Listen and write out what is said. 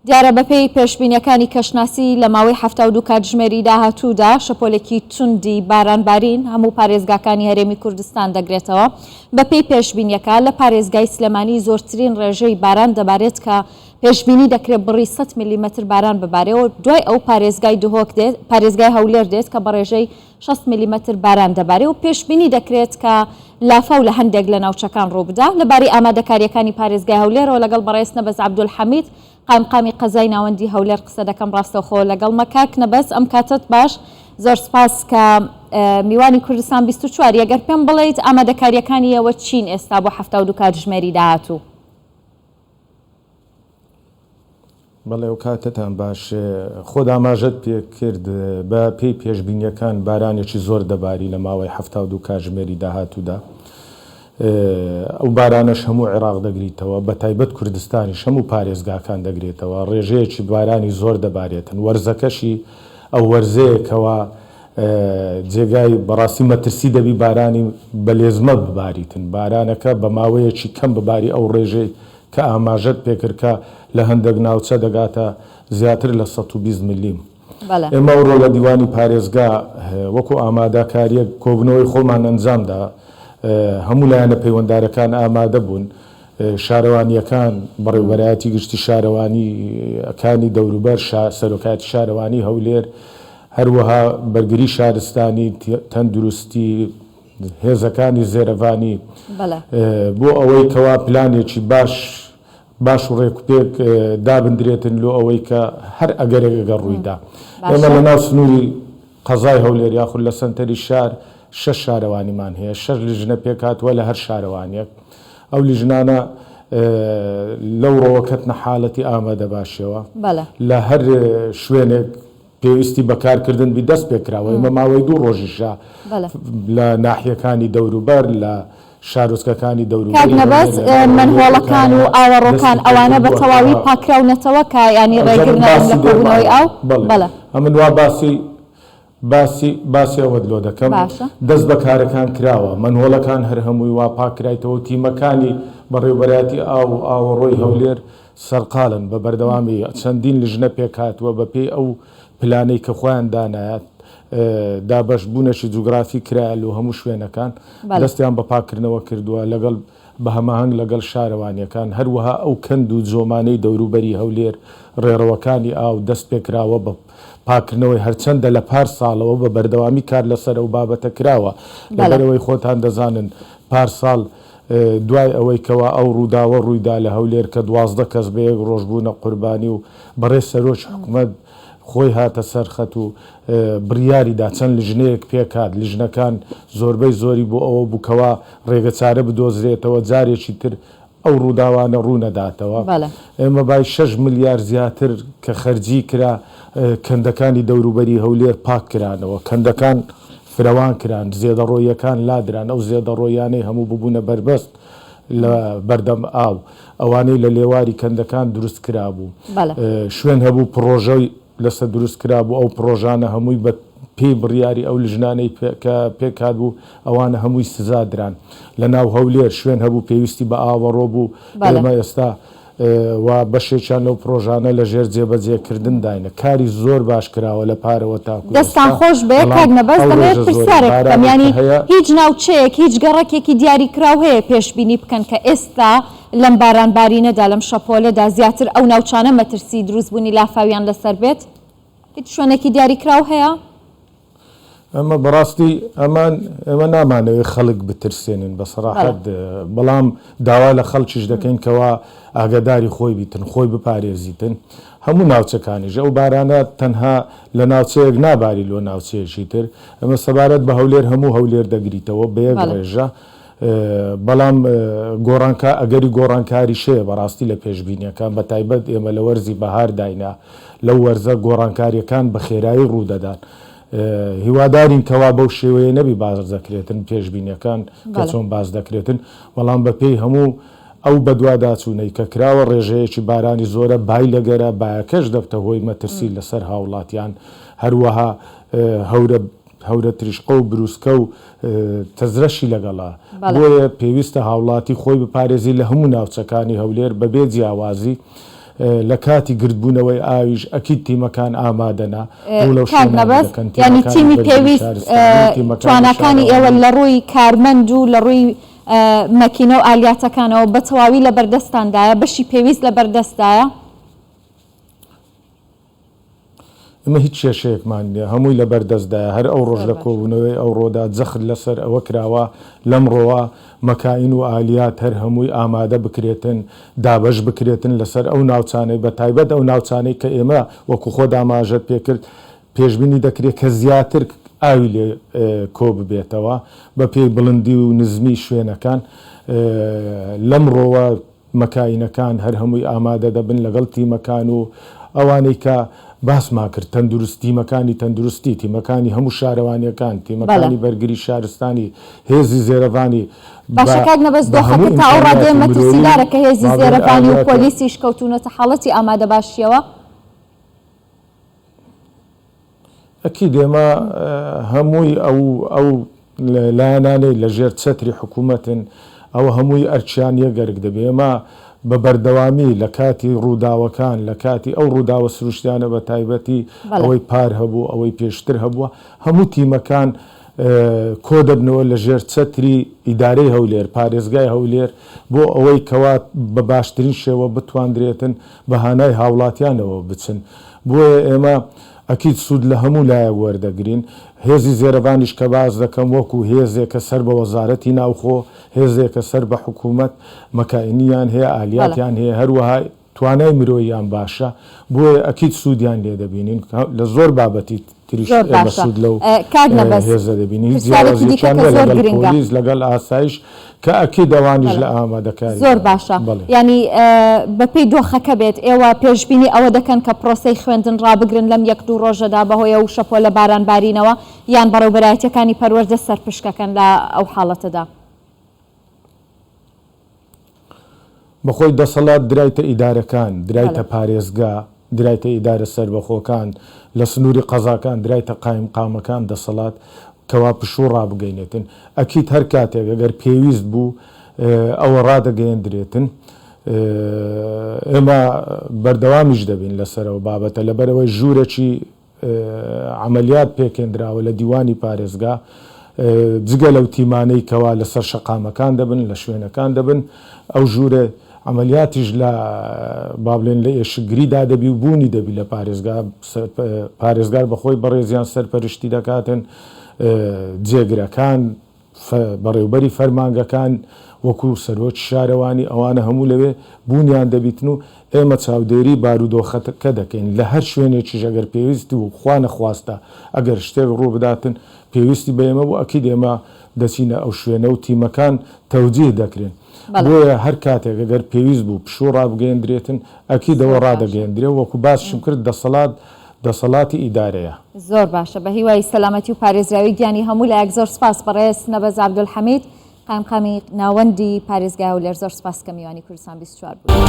دیارە بەپێی پێشبینیەکانی کەشناسی لە ماوەی 72 کاتژمێری داهاتوودا شەپۆلێکی توندی بارانبارین هەموو پارێزگاکانی هەرێمی کوردستان دەگرێتەوە. بەپێی پێشبینیەکە لە پارێزگای سلێمانی زۆرترین ڕێژەی باران دەبارێت کە پێشبینی دەکرێت بڕی 100 میلیمتر باران ببارێەوە. دوای ئەو پارێزگای دهۆک دێت، پارێزگای هەولێر دێت کە بە ڕێژەی 60 میلیمتر باران دەبارێت و پێشبینی دەکرێت کە لافە و لە هەندێک لە ناوچەکان ڕووبدا. لەبارەی ئامادەکاریەکانی پارێزگای هەولێرەوە لەگەڵ بەڕێز نەبەز عەبدولحەمید قامقامی قەزای ناوەندی هەولێر قسە دەکەم. ڕاستەوخۆ لەگەڵ مەکاک نەبەس ئەم کاتت باش، زۆر سپاس کە میوانی کوردستان 24 ئەگەر پێم بڵێیت ئامادەکاریەکانی ئێوە چین ئێستا بۆ 72 کاتژمێری داهاتوو؟ بەڵێ و کاتتان باش، خۆ ئاماژەت پێ کرد بە پێی پێشبینیەکان بارانێکی زۆر دەباری لە ماوەی 72 کاتژمێری داهاتوودا. ئەو بارانەش هەموو عێراق دەگریتەوە، بە تایبەت کوردستانی هەموو پارێزگاکان دەگرێتەوە، ڕێژەیەکی بارانی زۆر دەبارێتن. وەرزەکەشی ئەو وەرزەیەکەوە جێگای بەڕاستی مەترسی دەبی بارانی بەلێزمە بباریتن، بارانەکە بە ماوەیەکی کەم بباری ئەو ڕێژەی کە ئاماژەت پێکردکە لە هەندێک ناوچە دەگاتە زیاتر لە 120 میلیم. ئێمە ئەوڕۆ لە دیوانی پارێزگا وەکو ئامادەکاریە کۆبنەوەی خۆمان ئەنجامدا، هەموو لایەنە پەیوەنددارەکان ئامادە بوون، شارەوانیەکان بەڕێوەبەرایەتی گشتی شارەوانیەکانی دەوروبەر، سەرۆکاتی شارەوانی هەولێر، هەروەها بەرگری شارستانی تەندروستی، هێزەکانی زێرەڤانی بۆ ئەوەی کەوا پلانێکی باش و ڕێکوپێک دابدرێتن لۆ ئەوەی کە هەر ئەگەرێکەگە ڕوویدا. ئێمە لە ناو سنووری قەزای هەولێر یاخود لە سەنتەری شار 6 شارەوانیمان هەیە، 6 لیژنە پێکاتوە لە هەر شارەوانیەک. ئەو لیژنانە لەو ڕۆوەکەتنە حاڵەتی ئامادە باشەوە لە هەر شوێنێک پێویستی بەکارکردن بی دەست پێکراوە. ئێمە ماوەی 2 ڕۆژیشە لە ناحیەکانی دەوروبەر لە شارۆچکەکانی دەوروبەر نەبەس منهۆڵەکان و ئاوەڕۆکان ئەوانە بە تەواوی پاکراونەتەوە کە ینی ڕێگرنەوەی ئەو ئەمن وا باسی ئەوەت لۆ دەکەم. دەست بەکارەکان کراوە، منهۆڵەکان هەر هەمووی وا پاکرایتەوە، تیمەکانی بەڕێوەبەرایەتی ئاوەڕۆی هەولێر سەرقاڵن بە بەردەوامی چەندین لیژنە پێکاتوە بە پێی ئەو پلانەی کە خۆیان دانایەت دابەشبوونەشی جوگرافی کرایل و هەموو شوێنەکان دەستیان بە پاکردنەوە کردووە لەگەڵ بە هەماهنگ لەگەڵ شارەوانیەکان. هەروەها ئەو کەند و جۆمانەی دەوروبەری هەولێر ڕێڕەوەکانی ئاو دەست پێکراوە بە پاکردنەوەی هەرچەندە لە پار ساڵەوە بە بەردەوامی کار لەسەر ئەو بابەتە کراوە. لەبەرەوەی خۆتان دەزانن پار ساڵ دوای ئەوەی کەوا ئەو ڕووداوە ڕوویدا لە هەولێر کە 12 کەس بە یەک ڕۆژ بوونە قوربانی و بەڕێز سەرۆکی حکوومەت خۆی هاتە سەرخەت و بڕیاریدا چەند لیژنەیەک پێکات. لیژنەکان زۆربەی زۆری بۆ ئەوە بووکەوە ڕێگە چارە بدۆزرێتەوە، جارێکی تر ئەو ڕووداوانە ڕوونەداتەوە. ئێمە بای 6 ملیار زیاتر کە خەرجی کرا کەندەکانی دەوروبەری هەولێر پاک کرانەوە، کەندەکان فرەوان کران، زێدەڕۆیەکان لادران، ئەو زێدەڕۆیانەی هەموو ببوونە بربەست لە بەردەم ئاو، ئەوانەی لە لێواری کەندەکان دروست کرابوو. شوێن هەبوو پرۆژەی لەسەر دروست کرابوو، ئەو پرۆژانە هەمووی بە پێی بڕیاری ئەو لیژنانەی کە پێکات بوو ئەوانە هەمووی سزادران. لە ناو هەولێر شوێن هەبوو پێویستی بە ئاوەڕۆ بوو، ئێمە ئێستا و بەشێکیان لەو پرۆژانە لە ژێر جێبەجێکردن داینە. کاری زۆر باش کراوە لە پارەوە تاکو دەستان خۆش بێ کاک نەبەس دەمێت پرسیارێکم، ینی هیچ ناوچەیەک هیچ گەڕەکێکی دیاریکراو هەیە پێشبینی بکەن کە ئێستا لەم بارانبارینەدا لەم شەپۆلەدا زیاتر ئەو ناوچانە مەترسی دروستبوونی لافاویان لەسەر بێت؟ هیچ شوێنێکی دیاریکراو هەیە؟ ئەمە بەڕاستی ئەمە نامانەوەی خەڵک بترسێنن بەسەراحەت، بەڵام داوا لە خەڵکیش دەکەین کەوا ئاگاداری خۆی بیتن، خۆی بپارێزیتن. هەموو ناوچەکانیش ئەو بارانە تەنها لە ناوچەیەک ناباری لۆ ناوچەیەکی تر. ئەمە سەبارەت بە هەولێر هەموو هەولێر دەگریتەوە بە یەک ڕێژە، بەڵام ئەگەری گۆڕانکاری شەیە بەڕاستی لە پێشبینیەکان، بە تایبەت ئێمە لە وەرزی بەهار داینا لەو وەرزە گۆڕانکاریەکان بە خێرایی ڕوودەدان. هیوادارین کەوا بەو شێوەیە نەبی باز دەکرێتن پێشبینیەکان کە چۆن باز دەکرێتن، بەڵام بەپێی هەموو ئەو بەدواداچوونەی کە کراوە ڕێژەیەکی بارانی زۆرە بای لەگەرە بایەکەش دەبتە هۆی مەترسی لەسەر هاوڵاتیان. هەروەها هەورە تریشقە و بروسکە و تەزرەشی لەگەڵا، بۆیە پێویستە هاوڵاتی خۆی بپارێزی لە هەموو ناوچەکانی هەولێر بەبێ جیاوازی لە کاتی گردبوونەوەی ئاویش ئەکید تیمەکان ئامادەنا نەبەست ینی تیمی پێویست توانەکانی ئێوە لە ڕووی کارمەند و لە ڕووی مەکینە و ئالیاتەکانەوە بە تەواوی لە بەردەستاندایە بەشی پێویست لە بەردەستایە ئمە هیچ کێشەیەکمان نیە هەمووی لە بەردەستدایە هەر ئەو ڕۆژ لە کۆبوونەوەی ئەو ڕۆدا جەخت لەسەر ئەوە کراوە لەمڕۆوە مەکاین و ئاليات هەر هەمووی ئامادە بکرێتن دابەش بکرێتن لەسەر ئەو ناوچانەی بە تایبەت ئەو ناوچانەی کە ئێمە وەکو خۆ داماژەت پێکرد پێشبینی دەکرێت کە زیاتر ئاوی لێ کۆ ببێتەوە بە پێی بڵندی و نزمی شوێنەکان لەمڕۆوە مەکاینەکان هەر هەمووی ئامادە دەبن لەگەڵ تیمەکان و ئەوانەی کە باسما کرد تەندروستیمەکانی تەندروستی تیمەکانی هەموو شارەوانیەکان تیمەکانی بەرگری شارستانی هێزی زێرەوانی باشەکات نەبەست دۆخەکە تا ئەو ڕادێ مەترسیدارە کە هێزی زێرەوانی و پۆلیسیش کەوتونەتە حاڵەتی ئامادە باشیەوە ئەکید ئێمە هەمووی ئەو لایەنانەی لە ژێر چەتری حکوومەتن ئەوە هەمووی ئەرچیان یەگەرک دەبێ ئێمە بە بەردەوامی لە کاتی ڕووداوەکان لە کاتی ئەو ڕووداوە سروشتیانە بە تایبەتی ئەوەی پار هەبوو ئەوەی پێشتر هەبووە هەموو تیمەکان کۆ دەبنەوە لە ژێر چەتری ئیدارەی هەولێر پارێزگای هەولێر بۆ ئەوەی کەوات بە باشترین شێوە بتواندرێتن بەهانای هاوڵاتیانەوە بچن بۆیە ئێمە ئەکید سوود لە هەموو لایە وەردەگرین هێزی زێرەبانیش کە باز دەکەم وەکو هێزێکە سەر بە وەزارەتی ناوخۆ هێزێکە سەر بە حکوومەت مەکاینیان هەیە ئالیاتیان هەیە هەروەها توانای مرۆییان باشە بۆیە ئەکید سوودیان لێ دەبینین لە زۆر بابەتی تریش سوود لەو هێزە دەبینی پۆلیس لەگەڵ ئاسایش کە ئەکی دەوانیش لە ئامادەکاری زۆر باشە ینی بەپێی دۆخەکە بێت ئێوە پێشبینی ئەوە دەکەن کە پرۆسەی خوێندن ڕابگرن لەم 1-2 ڕۆژەدا بەهۆیە و شەپۆ لە بارانبارینەوە یان بەڕێوەبەرایەتیەکانی پەروەردە سەرپشکەکەن لە ئەو حاڵەتەدا بەخۆی دەسەڵات درایتە ئیدارەکان درایتە پارێزگا درایتە ئیدارە سەربەخۆکان لە سنووری قەزاکان درایتە قایم قامەکان دەسەڵات کەوا پشوو ڕابگەینێتن ئەکید هەر کاتێک ئەگەر پێویست بوو ئەوە ڕادەگەیەندرێتن ئێمە بەردەوامیش دەبین لەسەرەوە بابەتە لەبەرەوەی ژوورێکی عملیات پێکێنراوە لە دیوانی پارێزگا جگە لەو تیمانەی کەوا لەسەر شەقامەکان دەبن لە شوێنەکان دەبن ئەو ژوورە عملیاتیش لە بابلێن لە ئێشگریدا دەبی و بوونی دەبی لە پارێزگار بەخۆی بەڕێزیان سەرپەرشتی دەکاتن جێگرەکان بەڕێوبەری فەرمانگەکان وەکو سەرۆکی شارەوانی ئەوانە هەموو لەوێ بوونیان دەبیتن و ئێمە چاودێری بارودۆخەکە دەکەین لە هەر شوێنێکیش ئەگەر پێویستی و خوا نەخواستە ئەگەر شتێک ڕوو بداتن پێویستی بە ئێمە بوو ئەکید ئێمە دەچینە ئەو شوێنە و تیمەکان تەوجیه دەکرێن بۆیە هەر کاتێک ئەگەر پێویست بوو پشوو ڕابگەیەندرێتن ئەکیدەوە ڕادەگەیەندرێ وەکو باسشم کرد دەسەڵاتی ئیدارەیە زۆر باشە بە هیوای سەلامەتی و پارێزراوی گیانی هەموو لایەک زۆر سپاس بەڕێز نەبەز عەبدولحەمید قایمقامی ناوەندی پارێزگای هەولێر زۆر سپاس کە میوانی کوردستان 24 بوو.